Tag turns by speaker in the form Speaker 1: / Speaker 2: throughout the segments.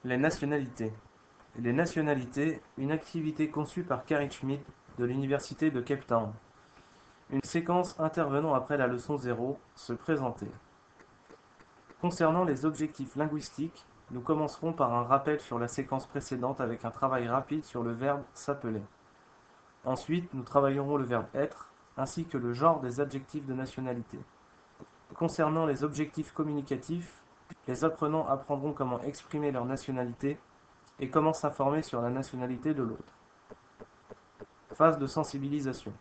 Speaker 1: Les nationalités. Les nationalités, une activité conçue par Carrie Schmidt de l'Université de Cape Town. Une séquence intervenant après la leçon 0, se présenter. Concernant les objectifs linguistiques, nous commencerons par un rappel sur la séquence précédente avec un travail rapide sur le verbe s'appeler. Ensuite, nous travaillerons le verbe être, ainsi que le genre des adjectifs de nationalité. Concernant les objectifs communicatifs, les apprenants apprendront comment exprimer leur nationalité et comment s'informer sur la nationalité de l'autre. Phase de sensibilisation.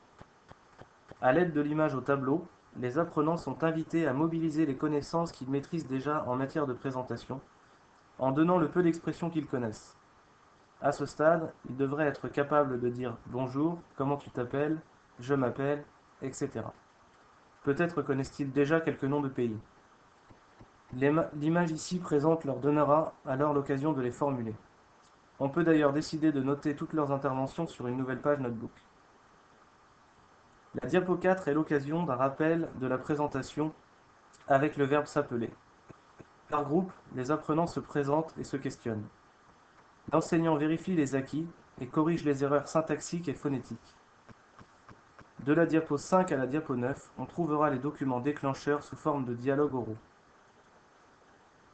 Speaker 1: À l'aide de l'image au tableau, les apprenants sont invités à mobiliser les connaissances qu'ils maîtrisent déjà en matière de présentation, en donnant le peu d'expressions qu'ils connaissent. À ce stade, ils devraient être capables de dire bonjour, comment tu t'appelles, je m'appelle, etc. Peut-être connaissent-ils déjà quelques noms de pays. L'image ici présente leur donnera alors l'occasion de les formuler. On peut d'ailleurs décider de noter toutes leurs interventions sur une nouvelle page notebook. La diapo 4 est l'occasion d'un rappel de la présentation avec le verbe s'appeler. Par groupe, les apprenants se présentent et se questionnent. L'enseignant vérifie les acquis et corrige les erreurs syntaxiques et phonétiques. De la diapo 5 à la diapo 9, on trouvera les documents déclencheurs sous forme de dialogues oraux.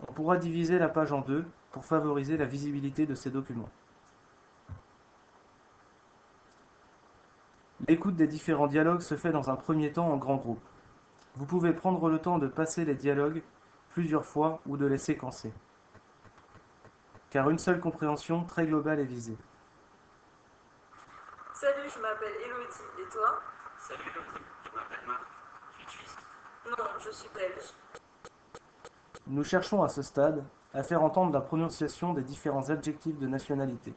Speaker 1: On pourra diviser la page en deux pour favoriser la visibilité de ces documents. L'écoute des différents dialogues se fait dans un premier temps en grand groupe. Vous pouvez prendre le temps de passer les dialogues plusieurs fois ou de les séquencer, car une seule compréhension très globale est visée.
Speaker 2: Salut, je m'appelle Elodie, et toi?
Speaker 3: Salut Elodie, je m'appelle Marc, tu es suisse?
Speaker 2: Non, je suis belge.
Speaker 1: Nous cherchons à ce stade à faire entendre la prononciation des différents adjectifs de nationalité.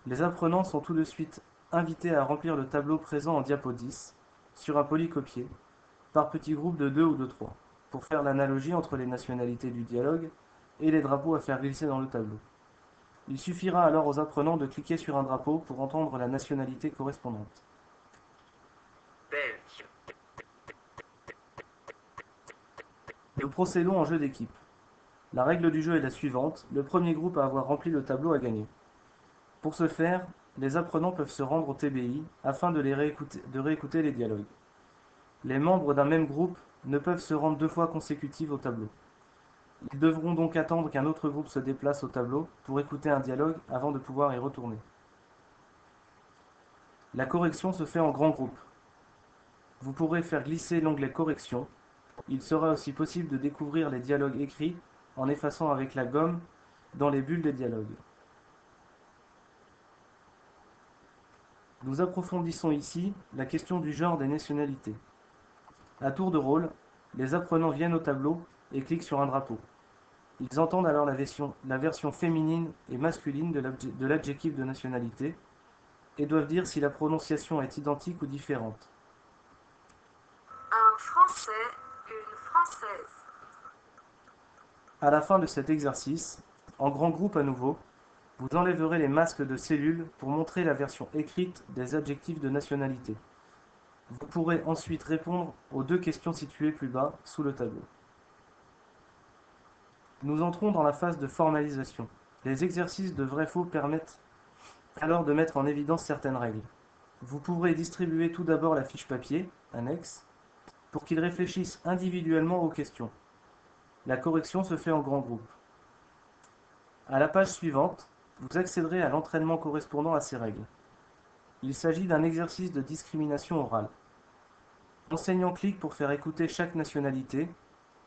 Speaker 1: Les apprenants sont tout de suite invités à remplir le tableau présent en diapo 10 sur un polycopier, par petits groupes de 2 ou de 3, pour faire l'analogie entre les nationalités du dialogue et les drapeaux à faire glisser dans le tableau. Il suffira alors aux apprenants de cliquer sur un drapeau pour entendre la nationalité correspondante.
Speaker 3: Belge.
Speaker 1: Nous procédons en jeu d'équipe. La règle du jeu est la suivante, le premier groupe à avoir rempli le tableau a gagné. Pour ce faire, les apprenants peuvent se rendre au TBI afin de réécouter les dialogues. Les membres d'un même groupe ne peuvent se rendre 2 fois consécutives au tableau. Ils devront donc attendre qu'un autre groupe se déplace au tableau pour écouter un dialogue avant de pouvoir y retourner. La correction se fait en grand groupe. Vous pourrez faire glisser l'onglet Correction. Il sera aussi possible de découvrir les dialogues écrits en effaçant avec la gomme dans les bulles des dialogues. Nous approfondissons ici la question du genre des nationalités. À tour de rôle, les apprenants viennent au tableau et cliquent sur un drapeau. Ils entendent alors la version féminine et masculine de l'adjectif de nationalité et doivent dire si la prononciation est identique ou différente.
Speaker 2: Un Français, une Française.
Speaker 1: À la fin de cet exercice, en grand groupe à nouveau, vous enlèverez les masques de cellules pour montrer la version écrite des adjectifs de nationalité. Vous pourrez ensuite répondre aux 2 questions situées plus bas sous le tableau. Nous entrons dans la phase de formalisation. Les exercices de vrai-faux permettent alors de mettre en évidence certaines règles. Vous pourrez distribuer tout d'abord la fiche papier, annexe, pour qu'ils réfléchissent individuellement aux questions. La correction se fait en grand groupe. À la page suivante, vous accéderez à l'entraînement correspondant à ces règles. Il s'agit d'un exercice de discrimination orale. L'enseignant clique pour faire écouter chaque nationalité.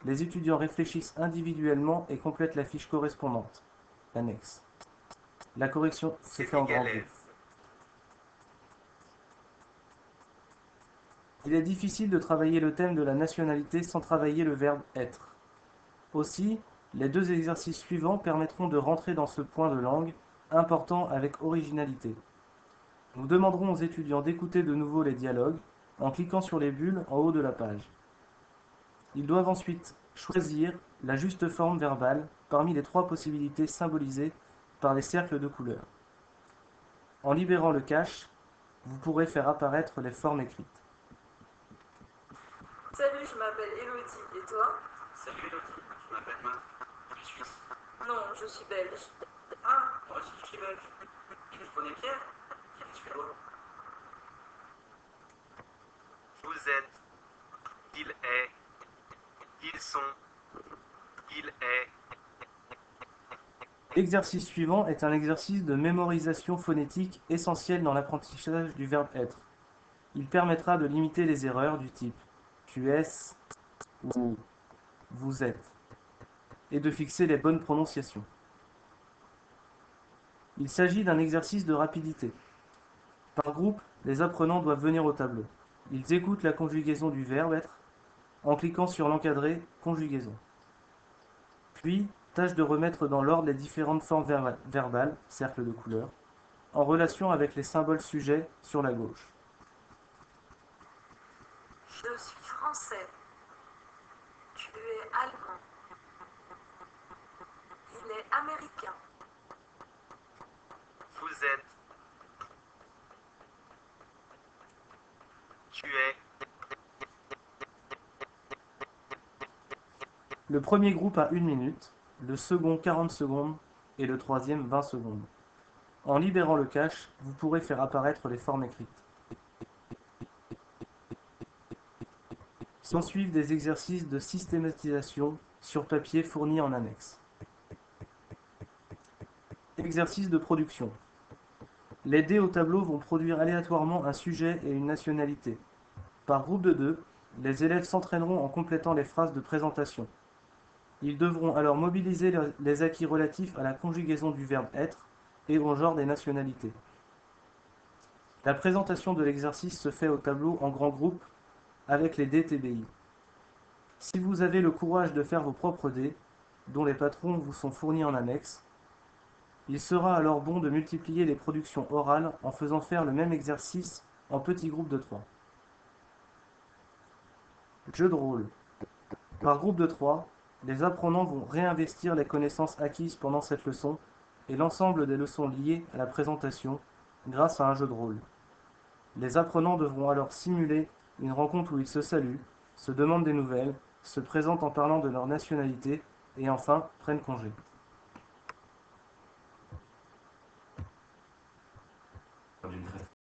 Speaker 1: Les étudiants réfléchissent individuellement et complètent la fiche correspondante, l'annexe. La correction se fait en grand groupe. Il est difficile de travailler le thème de la nationalité sans travailler le verbe être. Aussi, les 2 exercices suivants permettront de rentrer dans ce point de langue important avec originalité. Nous demanderons aux étudiants d'écouter de nouveau les dialogues en cliquant sur les bulles en haut de la page. Ils doivent ensuite choisir la juste forme verbale parmi les 3 possibilités symbolisées par les cercles de couleurs. En libérant le cache, vous pourrez faire apparaître les formes écrites.
Speaker 2: Salut, je m'appelle Elodie, et toi?
Speaker 3: Salut Elodie, je m'appelle Marc, tu es suisse?
Speaker 2: Non, je suis belge.
Speaker 3: Ah, moi aussi je suis belge. Je connais Pierre. Pierre est suédois. Vous êtes, il est, ils sont, il est.
Speaker 1: L'exercice suivant est un exercice de mémorisation phonétique essentiel dans l'apprentissage du verbe être. Il permettra de limiter les erreurs du type tu es ou vous êtes et de fixer les bonnes prononciations. Il s'agit d'un exercice de rapidité. Par groupe, les apprenants doivent venir au tableau. Ils écoutent la conjugaison du verbe être en cliquant sur l'encadré conjugaison. Puis, tâche de remettre dans l'ordre les différentes formes verbales, cercle de couleur, en relation avec les symboles sujets sur la gauche.
Speaker 2: Je suis français. Tu es allemand. Il est américain.
Speaker 3: Vous êtes, tu es.
Speaker 1: Le premier groupe a 1 minute, le second 40 secondes et le troisième 20 secondes. En libérant le cache, vous pourrez faire apparaître les formes écrites. S'ensuivent des exercices de systématisation sur papier fournis en annexe. Exercice de production. Les dés au tableau vont produire aléatoirement un sujet et une nationalité. Par groupe de 2, les élèves s'entraîneront en complétant les phrases de présentation. Ils devront alors mobiliser les acquis relatifs à la conjugaison du verbe être et au genre des nationalités. La présentation de l'exercice se fait au tableau en grand groupe avec les dés TBI. Si vous avez le courage de faire vos propres dés, dont les patrons vous sont fournis en annexe, il sera alors bon de multiplier les productions orales en faisant faire le même exercice en petits groupes de 3. Jeu de rôle. Par groupe de 3, les apprenants vont réinvestir les connaissances acquises pendant cette leçon et l'ensemble des leçons liées à la présentation grâce à un jeu de rôle. Les apprenants devront alors simuler une rencontre où ils se saluent, se demandent des nouvelles, se présentent en parlant de leur nationalité et enfin prennent congé.